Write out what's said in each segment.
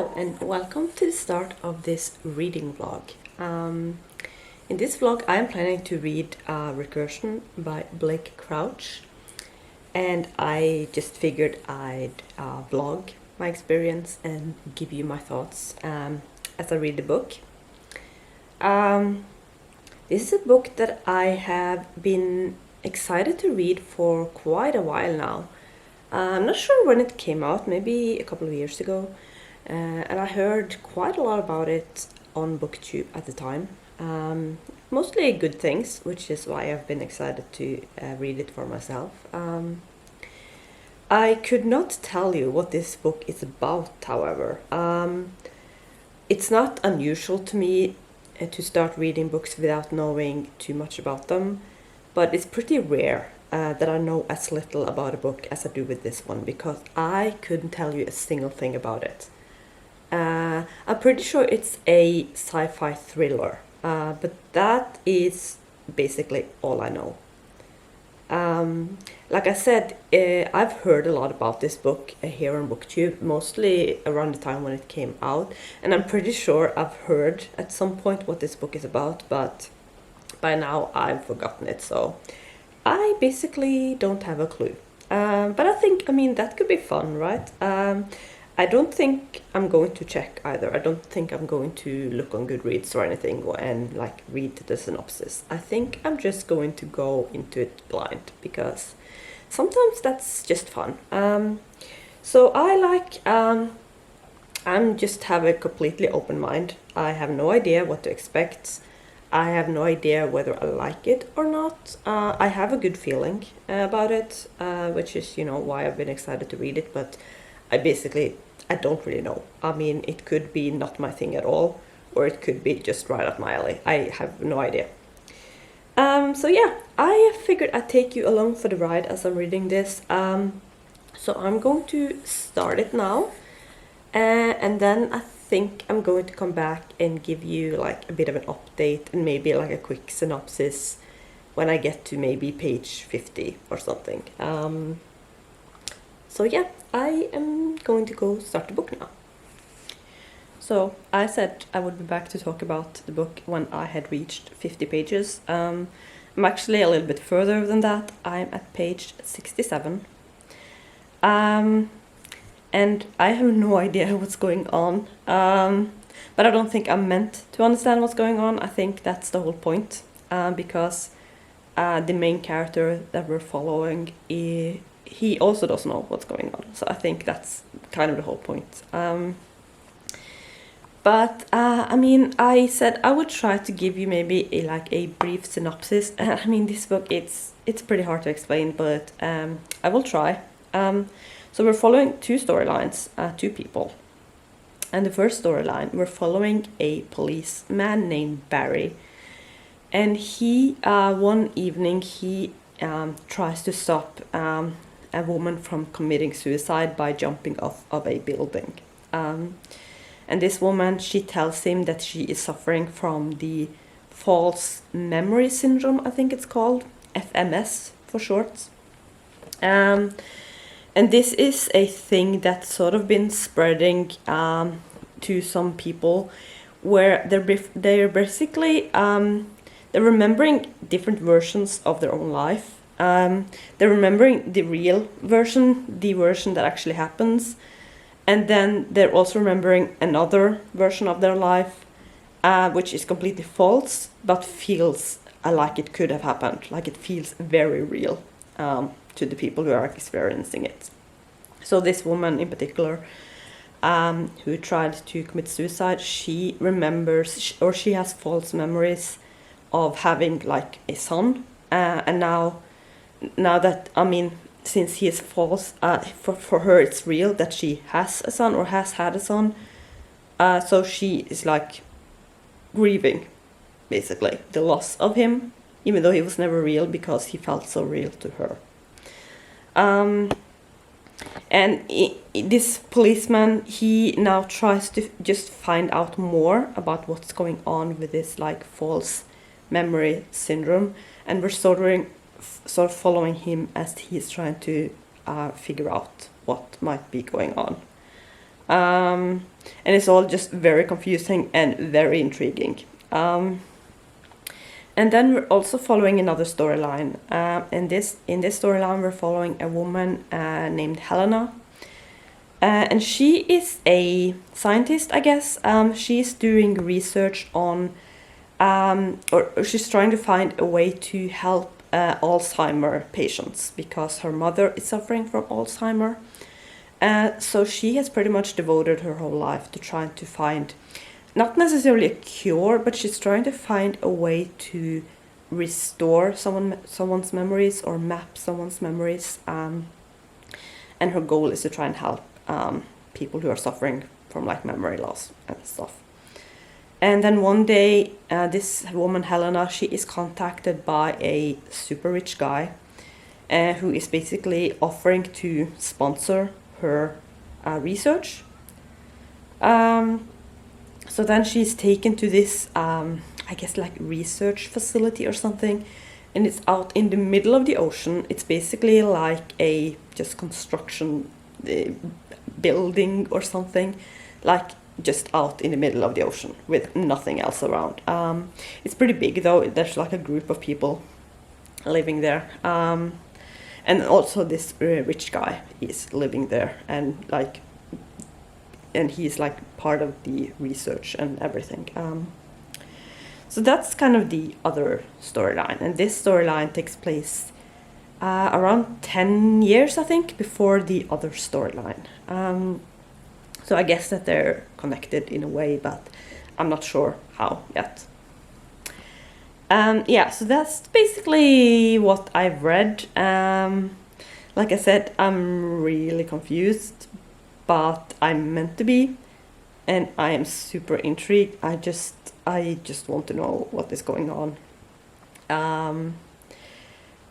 Hello and welcome to the start of this reading vlog. In this vlog I am planning to read Recursion by Blake Crouch, and I just figured I'd vlog my experience and give you my thoughts as I read the book. This is a book that I have been excited to read for quite a while now. I'm not sure when it came out, maybe a couple of years ago, and I heard quite a lot about it on BookTube at the time. Mostly good things, which is why I've been excited to read it for myself. I could not tell you what this book is about, however. It's not unusual to me to start reading books without knowing too much about them, but it's pretty rare that I know as little about a book as I do with this one, because I couldn't tell you a single thing about it. I'm pretty sure it's a sci-fi thriller, but that is basically all I know. Like I said, I've heard a lot about this book here on BookTube, mostly around the time when it came out, and I'm pretty sure I've heard at some point what this book is about, but by now I've forgotten it, so I basically don't have a clue. But I mean, that could be fun, right? I don't think I'm going to check either. I don't think I'm going to look on Goodreads or anything and like read the synopsis. I think I'm just going to go into it blind, because sometimes that's just fun. So I'm just have a completely open mind. I have no idea what to expect. I have no idea whether I like it or not. I have a good feeling about it, which is, why I've been excited to read it, but I don't really know. I mean, it could be not my thing at all, or it could be just right up my alley. I have no idea. So yeah, I figured I'd take you along for the ride as I'm reading this. So I'm going to start it now, and then I think I'm going to come back and give you like a bit of an update and maybe like a quick synopsis when I get to maybe page 50 or something. So yeah, I am going to go start the book now. So I said I would be back to talk about the book when I had reached 50 pages. I'm actually a little bit further than that. I'm at page 67. And I have no idea what's going on, but I don't think I'm meant to understand what's going on. I think that's the whole point, because the main character that we're following, he also doesn't know what's going on. So I think that's kind of the whole point. But I mean, I said I would try to give you maybe a brief synopsis. I mean, this book, it's pretty hard to explain, but I will try. So we're following two storylines, two people. And the first storyline, we're following a policeman named Barry. And he, one evening, he tries to stop a woman from committing suicide by jumping off of a building. And this woman, she tells him that she is suffering from the false memory syndrome, I think it's called, FMS for short. And this is a thing that's sort of been spreading to some people, where they're basically they're remembering different versions of their own life. They're remembering the real version, the version that actually happens, and then they're also remembering another version of their life, which is completely false, but feels like it could have happened, like it feels very real to the people who are experiencing it. So this woman in particular, who tried to commit suicide, she remembers, or she has false memories of having like a son, and now that, I mean, since he is false, for her it's real that she has a son or has had a son, so she is like grieving basically the loss of him, even though he was never real, because he felt so real to her. And this policeman, he now tries to just find out more about what's going on with this like false memory syndrome, and we're sort of following him as he's trying to figure out what might be going on. And it's all just very confusing and very intriguing. And then we're also following another storyline. In this storyline, we're following a woman named Helena. And she is a scientist, I guess. She's doing research on, or she's trying to find a way to help Alzheimer patients because her mother is suffering from Alzheimer. So she has pretty much devoted her whole life to trying to find, not necessarily a cure, but she's trying to find a way to restore someone's memories or map someone's memories. And her goal is to try and help people who are suffering from like memory loss and stuff. And then one day, this woman Helena, she is contacted by a super rich guy who is basically offering to sponsor her research. So then she's taken to this, I guess like research facility or something, and it's out in the middle of the ocean. It's basically like a just construction building or something, like just out in the middle of the ocean with nothing else around. It's pretty big though. There's like a group of people living there. And also this rich guy is living there, and he's like part of the research and everything. So that's kind of the other storyline, and this storyline takes place around 10 years, I think, before the other storyline. So I guess that they're connected in a way, but I'm not sure how yet. Yeah, so that's basically what I've read. Like I said, I'm really confused, but I'm meant to be, and I am super intrigued. I just want to know what is going on.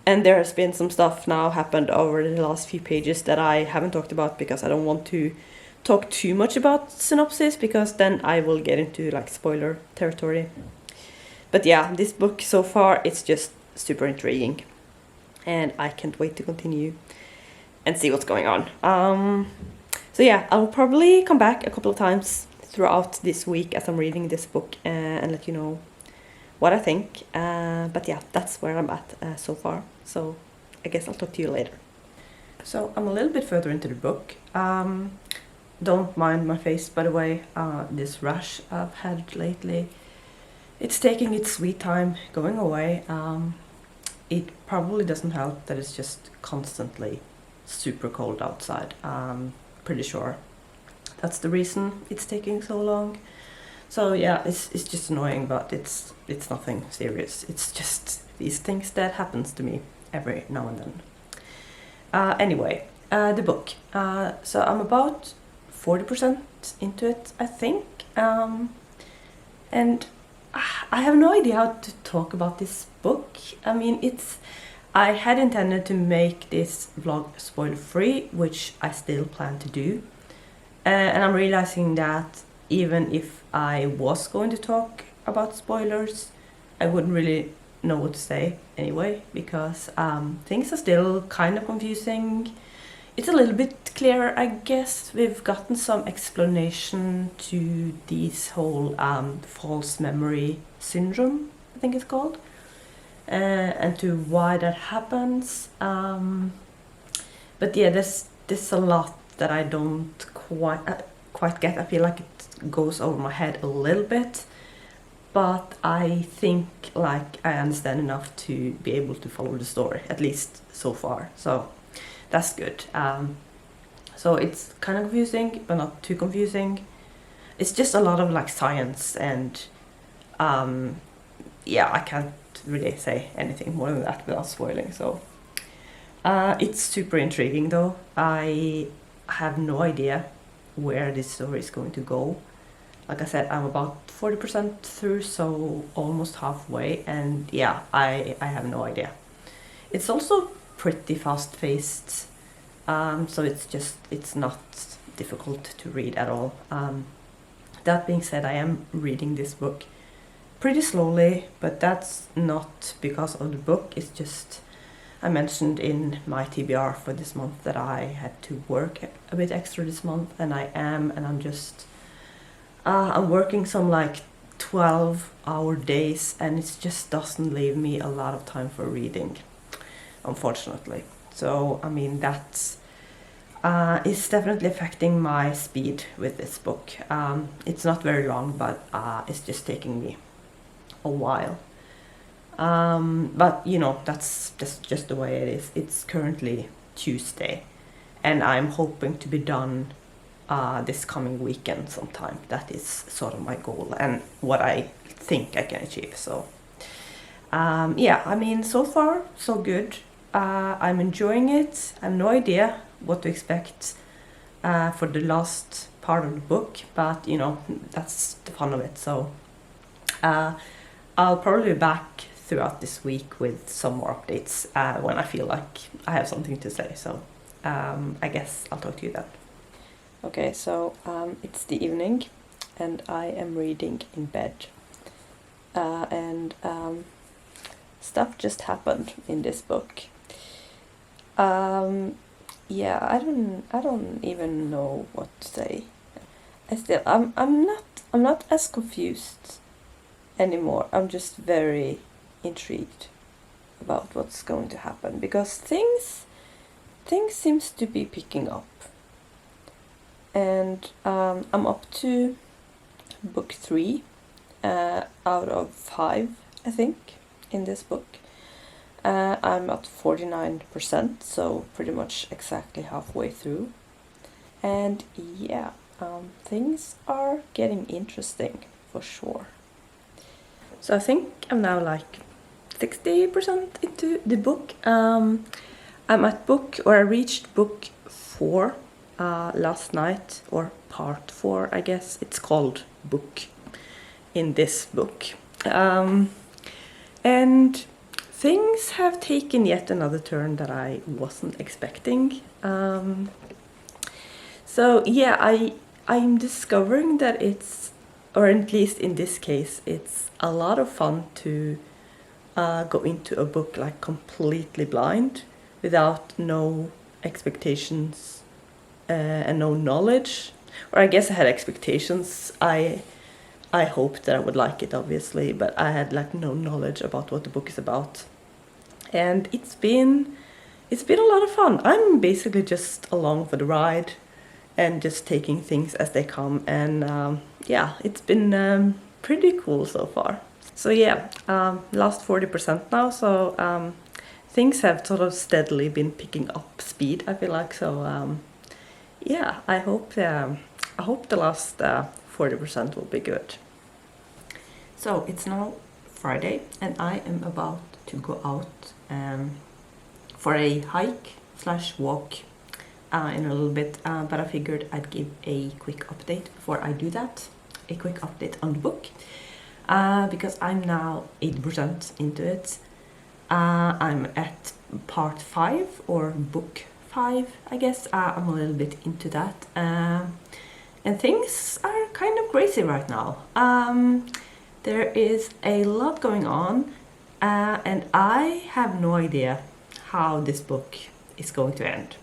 And there has been some stuff now happened over the last few pages that I haven't talked about because I don't want to talk too much about synopsis, because then I will get into like spoiler territory. But yeah, this book so far, it's just super intriguing, and I can't wait to continue and see what's going on. So yeah, I'll probably come back a couple of times throughout this week as I'm reading this book and let you know what I think. But yeah, that's where I'm at so far. So I guess I'll talk to you later. So I'm a little bit further into the book. Don't mind my face, by the way. This rash I've had lately, it's taking its sweet time going away. It probably doesn't help that it's just constantly super cold outside. Pretty sure that's the reason it's taking so long. So yeah, it's just annoying, but it's nothing serious. It's just these things that happens to me every now and then. Anyway, the book. So I'm about 40% into it, I think. And I have no idea how to talk about this book. I mean, I had intended to make this vlog spoiler-free, which I still plan to do. And I'm realizing that even if I was going to talk about spoilers, I wouldn't really know what to say anyway, because things are still kind of confusing. It's a little bit clearer, I guess. We've gotten some explanation to this whole false memory syndrome, I think it's called, and to why that happens. But yeah, there's a lot that I don't quite get. I feel like it goes over my head a little bit, but I think like I understand enough to be able to follow the story, at least so far. So that's good. So it's kind of confusing, but not too confusing. It's just a lot of like science, and yeah, I can't really say anything more than that without spoiling. So it's super intriguing though. I have no idea where this story is going to go. Like I said, I'm about 40% through, so almost halfway, and yeah, I have no idea. It's also pretty fast-paced, so it's not difficult to read at all. That being said, I am reading this book pretty slowly, but that's not because of the book. It's just I mentioned in my TBR for this month that I had to work a bit extra this month, and I am, and I'm just I'm working some like 12-hour days, and it just doesn't leave me a lot of time for reading, unfortunately. So I mean that's is definitely affecting my speed with this book. It's not very long, but it's just taking me a while. But you know, that's just the way it is. It's currently Tuesday, and I'm hoping to be done this coming weekend sometime. That is sort of my goal and what I think I can achieve. So yeah, I mean, so far so good. I'm enjoying it. I have no idea what to expect for the last part of the book, but you know, that's the fun of it. So I'll probably be back throughout this week with some more updates when I feel like I have something to say. So I guess I'll talk to you then. Okay, so it's the evening and I am reading in bed. And stuff just happened in this book. Yeah, I don't even know what to say. I'm not as confused anymore. I'm just very intrigued about what's going to happen, because things seems to be picking up, and I'm up to book 3 out of 5, I think, in this book. I'm at 49%, so pretty much exactly halfway through, and yeah, things are getting interesting for sure. So I think I'm now like 60% into the book. I'm at I reached book 4 last night, or part 4, I guess. It's called book in this book. And things have taken yet another turn that I wasn't expecting. So yeah, I'm discovering that it's, or at least in this case, it's a lot of fun to go into a book like completely blind, without no expectations and no knowledge. Or I guess I had expectations. I hoped that I would like it, obviously, but I had like no knowledge about what the book is about. And it's been a lot of fun. I'm basically just along for the ride and just taking things as they come, and yeah, it's been pretty cool so far. So yeah, last 40% now, so things have sort of steadily been picking up speed, I feel like. So yeah, I hope the last 40% will be good. So it's now Friday, and I am about to go out for a hike/walk in a little bit, but I figured I'd give a quick update before I do that. A quick update on the book, because I'm now 80% into it. I'm at part 5, or book 5, I guess. I'm a little bit into that, and things are kind of crazy right now. There is a lot going on, and I have no idea how this book is going to end.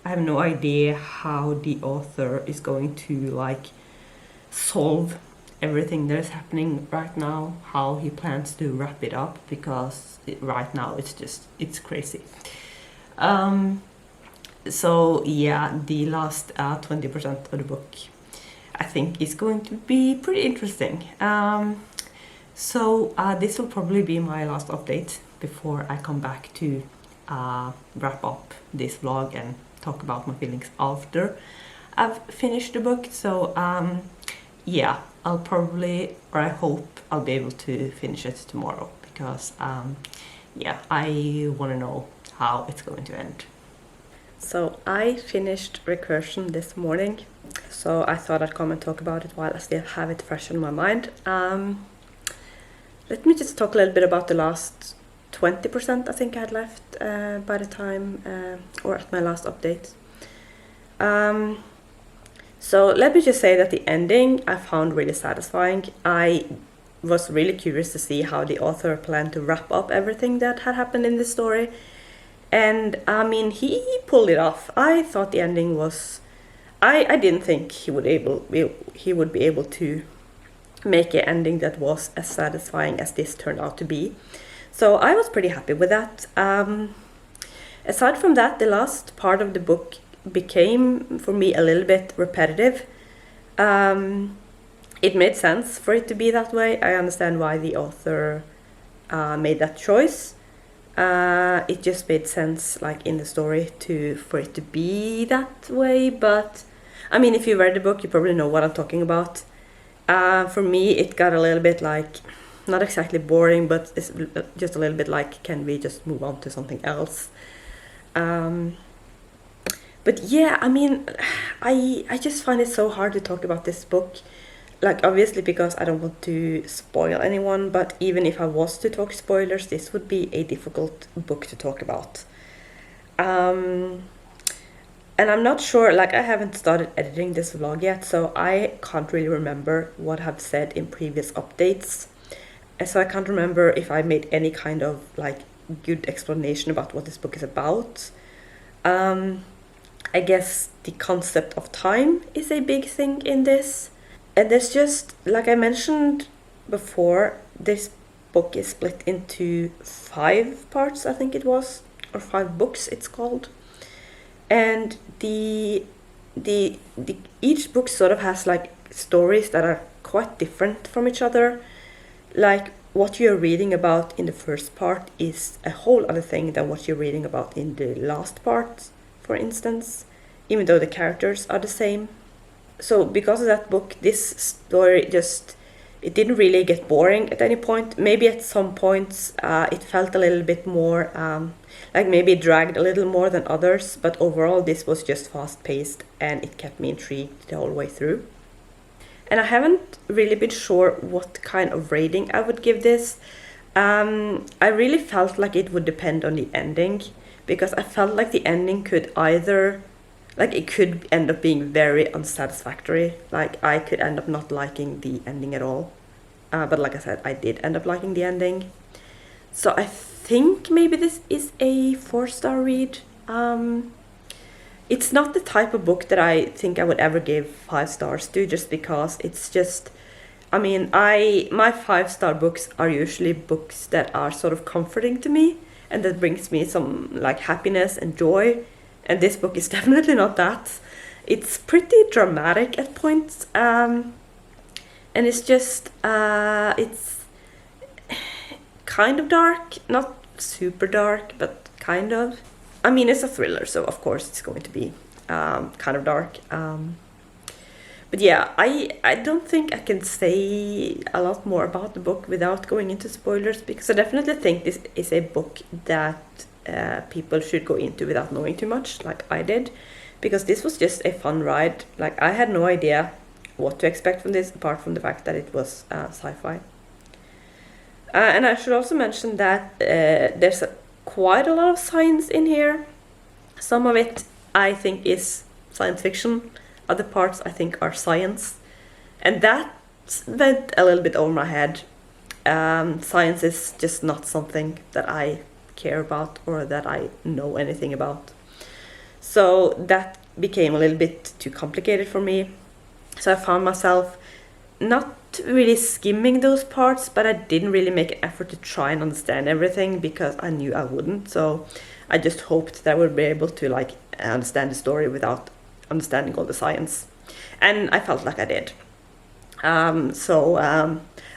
I have no idea how the author is going to like solve everything that is happening right now, how he plans to wrap it up, because right now it's crazy. So yeah, the last 20% of the book I think is going to be pretty interesting. So this will probably be my last update before I come back to wrap up this vlog and talk about my feelings after I've finished the book. So yeah, I'll probably, or I hope I'll be able to finish it tomorrow, because yeah, I want to know how it's going to end. So I finished Recursion this morning, so I thought I'd come and talk about it while I still have it fresh in my mind. Let me just talk a little bit about the last 20% I think I had left by the time, or at my last update. So let me just say that the ending I found really satisfying. I was really curious to see how the author planned to wrap up everything that had happened in this story, And I mean, he pulled it off. I thought the ending was. I didn't think he would be able to make an ending that was as satisfying as this turned out to be. So I was pretty happy with that. Aside from that, the last part of the book became for me a little bit repetitive. It made sense for it to be that way. I understand why the author made that choice. It just made sense, like in the story, for it to be that way. But I mean, if you read the book, you probably know what I'm talking about. For me, it got a little bit like, not exactly boring, but it's just a little bit like, can we just move on to something else? But yeah, I mean, I just find it so hard to talk about this book. Like, obviously, because I don't want to spoil anyone, but even if I was to talk spoilers, this would be a difficult book to talk about. And I'm not sure, like, I haven't started editing this vlog yet, so I can't really remember what I've said in previous updates. So I can't remember if I made any kind of, like, good explanation about what this book is about. I guess the concept of time is a big thing in this. And there's just, like I mentioned before, this book is split into 5 parts, I think it was, or 5 books it's called. And each book sort of has like stories that are quite different from each other. Like, what you're reading about in the first part is a whole other thing than what you're reading about in the last part, for instance, even though the characters are the same. So because of that book, this story it didn't really get boring at any point. Maybe at some points it felt a little bit more, like maybe it dragged a little more than others, but overall this was just fast-paced and it kept me intrigued the whole way through. And I haven't really been sure what kind of rating I would give this. I really felt like it would depend on the ending, because I felt like the ending could either, like, it could end up being very unsatisfactory. Like, I could end up not liking the ending at all. But like I said, I did end up liking the ending. So I think maybe this is a 4-star read. It's not the type of book that I think I would ever give 5 stars to, just because it's just, I mean, my 5-star books are usually books that are sort of comforting to me and that brings me some like happiness and joy. And this book is definitely not that. It's pretty dramatic at points, and it's just, it's kind of dark, not super dark, but kind of. I mean, it's a thriller, so of course it's going to be kind of dark. But yeah, I don't think I can say a lot more about the book without going into spoilers, because I definitely think this is a book that people should go into without knowing too much, like I did, because this was just a fun ride. Like, I had no idea what to expect from this, apart from the fact that it was sci-fi. And I should also mention that there's quite a lot of science in here. Some of it I think is science fiction, other parts I think are science, and that went a little bit over my head. Science is just not something that I care about or that I know anything about. So that became a little bit too complicated for me. So I found myself not really skimming those parts, but I didn't really make an effort to try and understand everything because I knew I wouldn't. So I just hoped that I would be able to like understand the story without understanding all the science. And I felt like I did.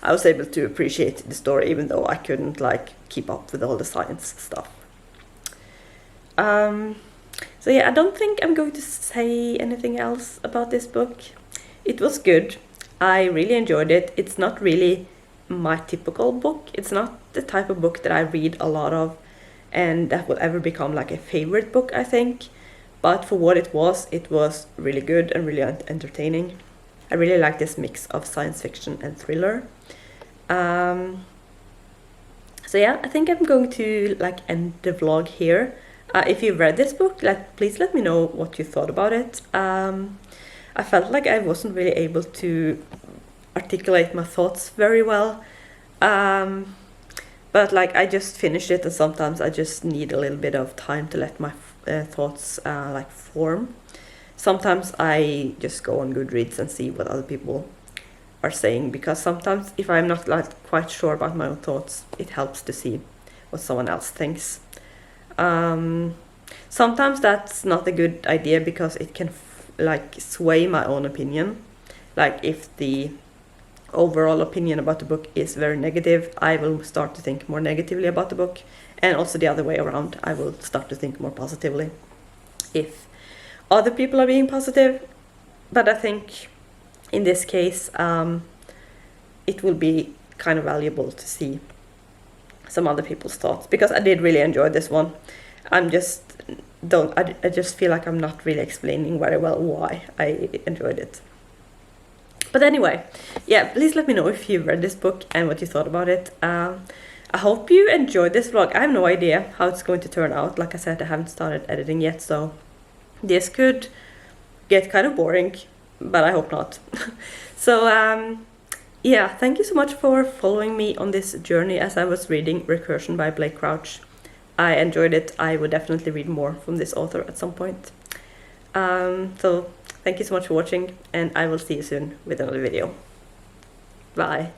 I was able to appreciate the story even though I couldn't like keep up with all the science stuff. So yeah, I don't think I'm going to say anything else about this book. It was good. I really enjoyed it. It's not really my typical book. It's not the type of book that I read a lot of and that will ever become like a favorite book, I think. But for what it was really good and really entertaining. I really like this mix of science fiction and thriller. So yeah, I think I'm going to like end the vlog here. If you've read this book, please let me know what you thought about it. I felt like I wasn't really able to articulate my thoughts very well. But like I just finished it, and sometimes I just need a little bit of time to let my thoughts like form. Sometimes I just go on Goodreads and see what other people are saying, because sometimes if I'm not like quite sure about my own thoughts, it helps to see what someone else thinks. Sometimes that's not a good idea because it can like sway my own opinion. Like if the overall opinion about the book is very negative, I will start to think more negatively about the book, and also the other way around, I will start to think more positively if other people are being positive. But I think in this case it will be kind of valuable to see some other people's thoughts, because I did really enjoy this one. I just feel like I'm not really explaining very well why I enjoyed it. But anyway, yeah, please let me know if you read this book and what you thought about it. I hope you enjoyed this vlog. I have no idea how it's going to turn out. Like I said, I haven't started editing yet, so this could get kind of boring, but I hope not. So yeah, thank you so much for following me on this journey as I was reading Recursion by Blake Crouch. I enjoyed it. I would definitely read more from this author at some point. So thank you so much for watching, and I will see you soon with another video. Bye.